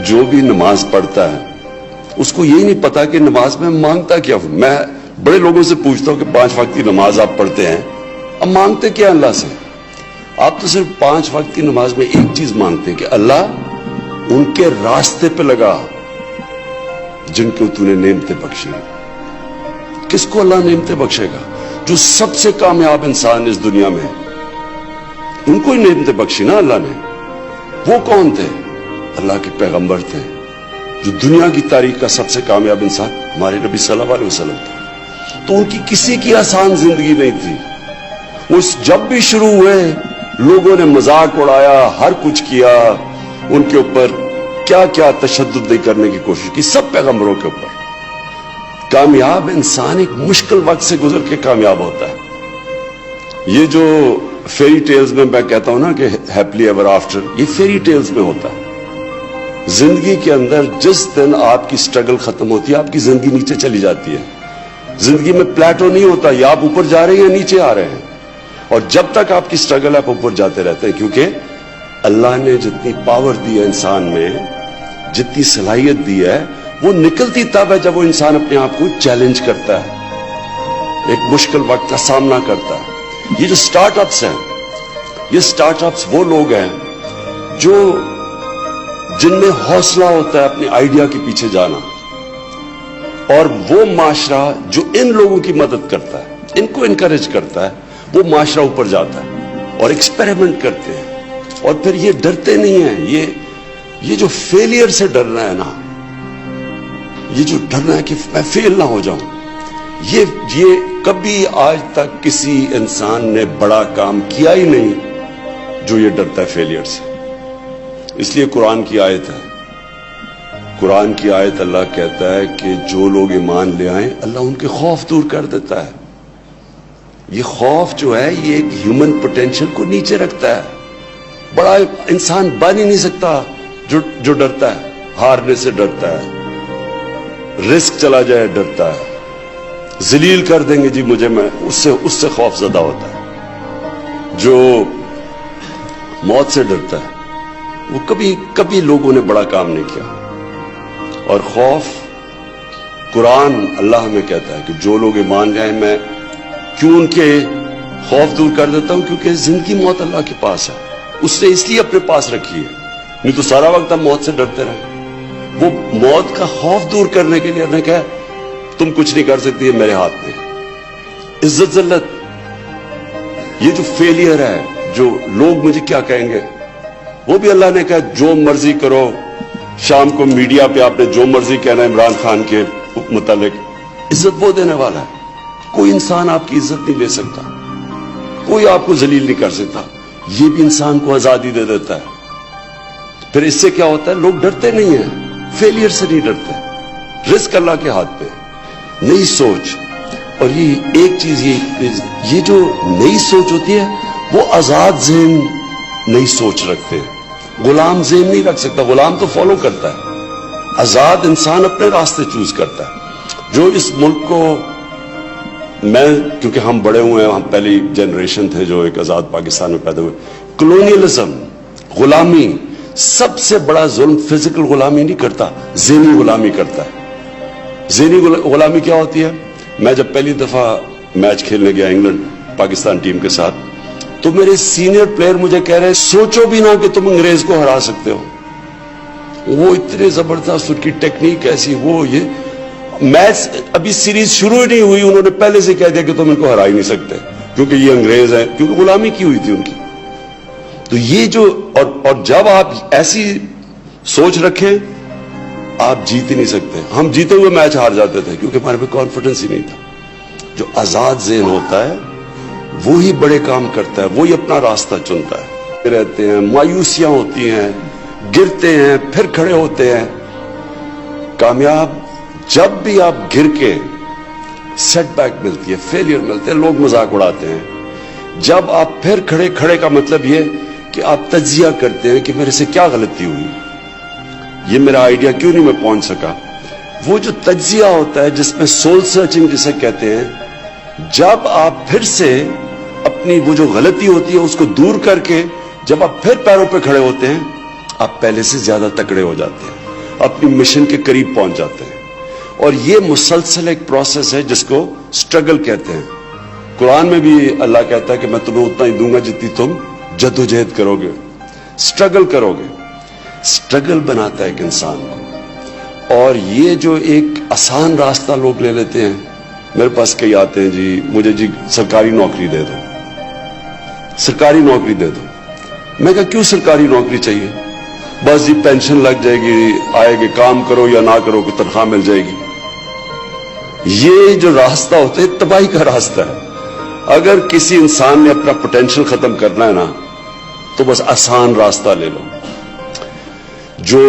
جو بھی نماز پڑھتا ہے اس کو یہی نہیں پتا کہ نماز میں مانگتا کیا ہوں. میں بڑے لوگوں سے پوچھتا ہوں کہ 5 وقت کی نماز آپ پڑھتے ہیں, اب مانگتے کیا اللہ سے؟ آپ تو صرف 5 وقت کی نماز میں ایک چیز مانگتے کہ اللہ ان کے راستے پہ لگا جن کو تو نے نعمتیں بخشی. کس کو اللہ نعمتیں بخشے گا؟ جو سب سے کامیاب انسان اس دنیا میں, ان کو ہی نعمتیں بخشی نا اللہ نے. وہ کون تھے؟ اللہ کے پیغمبر تھے. جو دنیا کی تاریخ کا سب سے کامیاب انسان ہمارے نبی صلی اللہ علیہ وسلم تھے. تو ان کی کسی کی آسان زندگی نہیں تھی. وہ جب بھی شروع ہوئے لوگوں نے مذاق اڑایا, ہر کچھ کیا, ان کے اوپر کیا کیا تشدد نہیں کرنے کی کوشش کی, سب پیغمبروں کے اوپر. کامیاب انسان ایک مشکل وقت سے گزر کے کامیاب ہوتا ہے. یہ جو فیری ٹیلز میں کہتا ہوں نا کہ ہیپلی ایور آفٹر, یہ فیری ٹیلز میں ہوتا ہے. زندگی کے اندر جس دن آپ کی سٹرگل ختم ہوتی ہے آپ کی زندگی نیچے چلی جاتی ہے. زندگی میں پلیٹو نہیں ہوتا, یا آپ اوپر جا رہے ہیں یا نیچے آ رہے ہیں. اور جب تک آپ کی سٹرگل ہے آپ اوپر جاتے رہتے ہیں, کیونکہ اللہ نے جتنی پاور دی ہے انسان میں, جتنی صلاحیت دی ہے, وہ نکلتی تب ہے جب وہ انسان اپنے آپ کو چیلنج کرتا ہے, ایک مشکل وقت کا سامنا کرتا ہے. یہ جو سٹارٹ اپس ہیں, یہ سٹارٹ اپس وہ لوگ ہیں جن میں حوصلہ ہوتا ہے اپنے آئیڈیا کے پیچھے جانا, اور وہ معاشرہ جو ان لوگوں کی مدد کرتا ہے, ان کو انکریج کرتا ہے, وہ معاشرہ اوپر جاتا ہے اور ایکسپیریمنٹ کرتے ہیں. اور پھر یہ ڈرتے نہیں ہیں. یہ جو فیلئر سے ڈرنا ہے نا, یہ جو ڈرنا ہے کہ میں فیل نہ ہو جاؤں, یہ کبھی آج تک کسی انسان نے بڑا کام کیا ہی نہیں جو یہ ڈرتا ہے فیلئر سے. اس لیے قرآن کی آیت ہے, قرآن کی آیت اللہ کہتا ہے کہ جو لوگ ایمان لے آئیں اللہ ان کے خوف دور کر دیتا ہے. یہ خوف جو ہے یہ ایک ہیومن پوٹینشل کو نیچے رکھتا ہے. بڑا انسان بن ہی نہیں سکتا جو ڈرتا ہے, ہارنے سے ڈرتا ہے, رسک چلا جائے ڈرتا ہے, ذلیل کر دیں گے جی مجھے, میں اس سے خوف زدہ ہوتا ہے. جو موت سے ڈرتا ہے وہ کبھی لوگوں نے بڑا کام نہیں کیا. اور خوف, قرآن اللہ ہمیں کہتا ہے کہ جو لوگ ایمان لے آئے میں کیوں ان کے خوف دور کر دیتا ہوں, کیونکہ زندگی موت اللہ کے پاس ہے, اس نے اس لیے اپنے پاس رکھی ہے, نہیں تو سارا وقت ہم موت سے ڈرتے رہے. وہ موت کا خوف دور کرنے کے لیے نے کہا تم کچھ نہیں کر سکتی, ہے میرے ہاتھ میں. عزت ذلت, یہ جو فیلئر ہے, جو لوگ مجھے کیا کہیں گے, وہ بھی اللہ نے کہا جو مرضی کرو. شام کو میڈیا پہ آپ نے جو مرضی کہنا ہے عمران خان کے متعلق, عزت وہ دینے والا ہے. کوئی انسان آپ کی عزت نہیں لے سکتا, کوئی آپ کو ذلیل نہیں کر سکتا. یہ بھی انسان کو آزادی دے دیتا ہے. پھر اس سے کیا ہوتا ہے, لوگ ڈرتے نہیں ہیں, فیلئر سے نہیں ڈرتے. رزق اللہ کے ہاتھ پہ, نئی سوچ. اور یہ ایک چیز, یہ جو نئی سوچ ہوتی ہے وہ آزاد ذہن نئی سوچ رکھتے ہیں. غلام ذہن نہیں رکھ سکتا, غلام تو فالو کرتا ہے. آزاد انسان اپنے راستے چوز کرتا ہے. جو اس ملک کو, میں کیونکہ ہم بڑے ہوئے ہیں, ہم پہلی جنریشن تھے جو ایک آزاد پاکستان میں پیدا ہوئے. کلونیلزم, غلامی, سب سے بڑا ظلم فزیکل غلامی نہیں کرتا, ذہنی غلامی کرتا ہے. ذہنی غلامی کیا ہوتی ہے؟ میں جب پہلی دفعہ میچ کھیلنے گیا انگلینڈ پاکستان ٹیم کے ساتھ, تو میرے سینئر پلیئر مجھے کہہ رہے سوچو بھی نہ کہ تم انگریز کو ہرا سکتے ہو. وہ اتنے زبردست, ان کی ٹیکنیک ایسی, وہ یہ میچ ابھی سیریز شروع ہی نہیں ہوئی, انہوں نے پہلے سے کہہ دیا کہ تم ان کو ہرا ہی نہیں سکتے کیونکہ یہ انگریز ہیں, کیونکہ غلامی کی ہوئی تھی ان کی. تو یہ جو, اور جب آپ ایسی سوچ رکھیں آپ جیت ہی نہیں سکتے. ہم جیتے ہوئے میچ ہار جاتے تھے کیونکہ ہمارے پہ کانفیڈنس ہی نہیں تھا. جو آزاد ذہن ہوتا ہے وہی بڑے کام کرتا ہے, وہی اپنا راستہ چنتا ہے. رہتے ہیں, مایوسیاں ہوتی ہیں, گرتے ہیں, پھر کھڑے ہوتے ہیں. کامیاب جب بھی آپ گر کے, سیٹ بیک ملتی ہے, فیلئر ملتے ہیں, لوگ مذاق اڑاتے ہیں. جب آپ پھر کھڑے کا مطلب یہ کہ آپ تجزیہ کرتے ہیں کہ میرے سے کیا غلطی ہوئی, یہ میرا آئیڈیا کیوں نہیں میں پہنچ سکا. وہ جو تجزیہ ہوتا ہے جس میں سول سرچنگ جسے کہتے ہیں, جب آپ پھر سے اپنی وہ جو غلطی ہوتی ہے اس کو دور کر کے جب آپ پھر پیروں پہ کھڑے ہوتے ہیں آپ پہلے سے زیادہ تکڑے ہو جاتے ہیں. اپنی مشن کے قریب پہنچ جاتے ہیں. اور یہ مسلسل ایک پروسیس ہے جس کو سٹرگل کہتے ہیں. قرآن میں بھی اللہ کہتا ہے کہ میں تمہیں اتنا ہی دوں گا جتنی تم جدوجہد کرو گے, سٹرگل کرو گے. سٹرگل بناتا ہے ایک انسان کو. اور یہ جو ایک آسان راستہ لوگ لے لیتے ہیں, میرے پاس کئی آتے ہیں جی مجھے جی سرکاری نوکری دے دو, سرکاری نوکری دے دو. میں کہا کیوں سرکاری نوکری چاہیے؟ بس جی پینشن لگ جائے گی, آئے گی, کام کرو یا نہ کرو کوئی تنخواہ مل جائے گی. یہ جو راستہ ہوتا ہے تباہی کا راستہ ہے. اگر کسی انسان نے اپنا پوٹینشیل ختم کرنا ہے نا تو بس آسان راستہ لے لو. جو